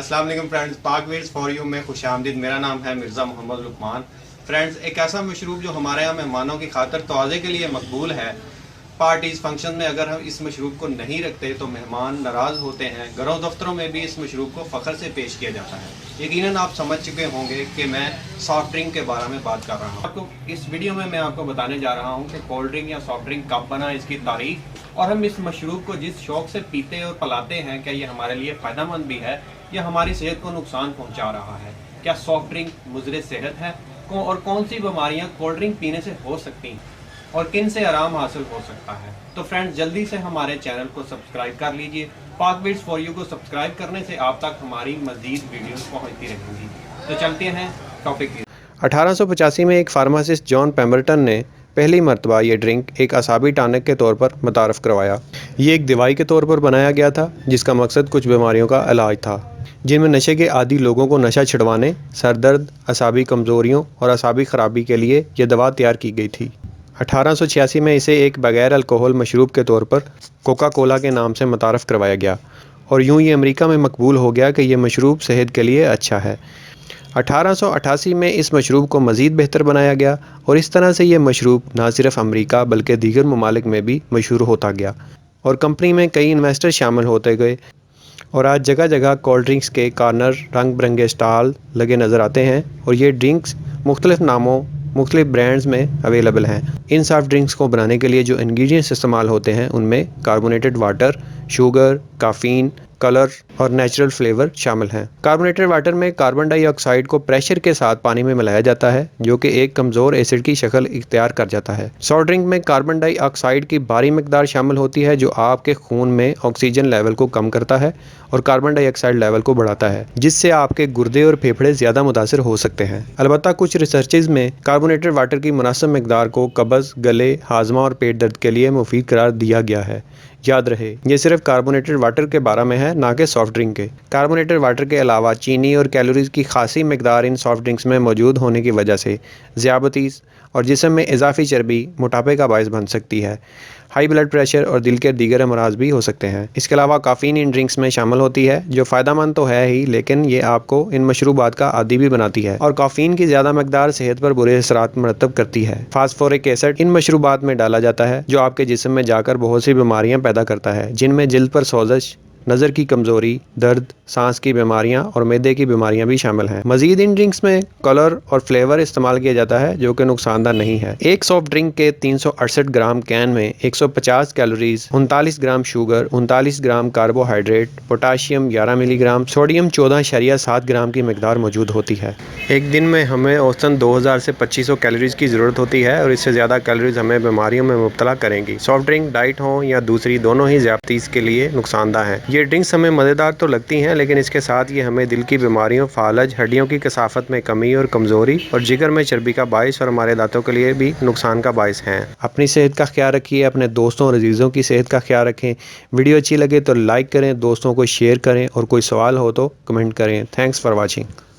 अस्सलाम वालेकुम फ्रेंड्स, पाक वीड्स फॉर यू में खुश आमदीद। मेरा नाम है मिर्ज़ा मोहम्मद लुकमान। फ्रेंड्स, एक ऐसा मशरूब जो हमारे यहाँ मेहमानों की खातर तोज़े के लिए मकबूल है। पार्टीज़ फंक्शन में अगर हम इस मशरूब को नहीं रखते तो मेहमान नाराज़ होते हैं। घरों दफ्तरों में भी इस मशरूब को फ़ख्र से पेश किया जाता है। यकीनन आप समझ चुके होंगे कि मैं सॉफ्ट ड्रिंक के बारे में बात कर रहा हूँ। आपको इस वीडियो में मैं आपको बताने जा रहा हूँ कि कोल्ड ड्रिंक या सॉफ्ट ड्रिंक कब बना, इसकी तारीख, और हम इस मशरूब को जिस शौक़ से पीते और पिलाते हैं, क्या ये हमारे लिए फ़ायदेमंद भी है या हमारी सेहत को नुकसान पहुँचा रहा है। क्या सॉफ्ट ड्रिंक मुज़र सेहत है और कौन सी बीमारियाँ कोल्ड ड्रिंक पीने से हो सकती हैं और किन से आराम हासिल हो सकता है। तो फ्रेंड्स, जल्दी से हमारे चैनल को सब्सक्राइब कर लीजिए। पाक वीड्स फॉर यू को सब्सक्राइब करने से आप तक हमारी मज़ीद वीडियोस पहुंचती रहेंगी। तो चलते हैं टॉपिक की। 1885 में एक फार्मासिस्ट जॉन पेम्बरटन ने पहली मरतबा ये ड्रिंक एक असाबी टानिक के तौर पर मुतारफ़ करवाया। ये एक दवाई के तौर पर बनाया गया था जिसका मकसद कुछ बीमारियों का इलाज था, जिनमें नशे के आदी लोगों को नशा छिड़वाने, सर दर्द, असाबी कमज़ोरियों और असाबी ख़राबी के लिए यह दवा तैयार की गई थी। 1886 में इसे एक बग़ैर अल्कोहल मशरूब के तौर पर कोका कोला के नाम से मुतारफ़ करवाया गया और यूं ये अमेरिका में मकबूल हो गया कि यह मशरूब सेहत के लिए अच्छा है। 1888 में इस मशरूब को मज़ीद बेहतर बनाया गया और इस तरह से ये मशरूब ना सिर्फ अमेरिका बल्कि दीगर ममालिक में भी मशहूर होता गया और कंपनी में कई इन्वेस्टर शामिल होते गए और आज जगह जगह कोल्ड ड्रिंक्स के कॉर्नर, रंग बिरंगे स्टॉल लगे नज़र आते हैं और ये ड्रिंक्स मुख्तलिफ़ नामों, मुख्तलिफ़ ब्रांड्स में अवेलेबल हैं। इन सॉफ्ट ड्रिंक्स को बनाने के लिए जो इंग्रेडिएंट्स इस्तेमाल होते हैं उनमें कार्बोनेटेड वाटर, शुगर, काफ़ीन, कलर और नेचुरल फ्लेवर शामिल हैं। कार्बोनेटेड वाटर में कार्बन डाइऑक्साइड को प्रेशर के साथ पानी में मिलाया जाता है जो कि एक कमज़ोर एसिड की शक्ल इख्तियार कर जाता है। सॉफ्ट ड्रिंक में कार्बन डाइऑक्साइड की भारी मिकदार शामिल होती है जो आपके खून में ऑक्सीजन लेवल को कम करता है और कार्बन डाइऑक्साइड लेवल को बढ़ाता है, जिससे आपके गुर्दे और फेफड़े ज़्यादा मुतासिर हो सकते हैं। अलबत्ता कुछ रिसर्चेज में कार्बोनेटेड वाटर की मुनासिब मिकदार को कब्ज़, गले, हाजमा और पेट दर्द के लिए मुफीद करार दिया गया है। याद रहे, ये सिर्फ कार्बोनेटेड वाटर के बारे में है, ना कि सॉफ्ट ड्रिंक के। कार्बोनेटेड वाटर के अलावा चीनी और कैलोरीज की खासी मिकदार इन सॉफ्ट ड्रिंक्स में मौजूद होने की वजह से ज़ियाबतीस और जिस्म में इजाफी चर्बी मोटापे का बायस बन सकती है। हाई ब्लड प्रेशर और दिल के दीगर अमराज भी हो सकते हैं। इसके अलावा काफ़ीन इन ड्रिंक्स में शामिल होती है जो फ़ायदेमंद तो है ही, लेकिन ये आपको इन मशरूबात का आदी भी बनाती है और काफ़ीन की ज़्यादा मकदार सेहत पर बुरे असरात मरतब करती है। फास्फोरिक एसिड इन मशरूबात में डाला जाता है जो आपके जिस्म में जाकर बहुत सी बीमारियाँ पैदा करता है, जिनमें जिल्द पर सोजिश, नज़र की कमज़ोरी, दर्द, सांस की बीमारियां और मैदे की बीमारियां भी शामिल हैं। मज़ीद इन ड्रिंक्स में कलर और फ्लेवर इस्तेमाल किया जाता है जो कि नुकसानदा नहीं है। एक सॉफ्ट ड्रिंक के 368 ग्राम कैन में 150 कैलोरीज, 39 ग्राम शुगर, 39 ग्राम कार्बोहाइड्रेट, पोटाशियम 11 मिलीग्राम, सोडियम 14.7 ग्राम की मिकदार मौजूद होती है। एक दिन में हमें औसतन 2000 से 2500 कैलोरीज की ज़रूरत होती है और इससे ज़्यादा कैलोरीज हमें बीमारियों में मुब्तला करेंगी। सॉफ्ट ड्रिंक डाइट हो या दूसरी, दोनों ही ज़्यादतीस के लिए नुकसानदा हैं। ये ड्रिंक्स हमें मज़ेदार तो लगती हैं, लेकिन इसके साथ ये हमें दिल की बीमारियों, फालज, हड्डियों की कसाफत में कमी और कमज़ोरी और जिगर में चर्बी का बायस और हमारे दांतों के लिए भी नुकसान का बायस हैं। अपनी सेहत का ख्याल रखिए, अपने दोस्तों और अजीज़ों की सेहत का ख्याल रखें। वीडियो अच्छी लगे तो लाइक करें, दोस्तों को शेयर करें और कोई सवाल हो तो कमेंट करें। Thanks for watching.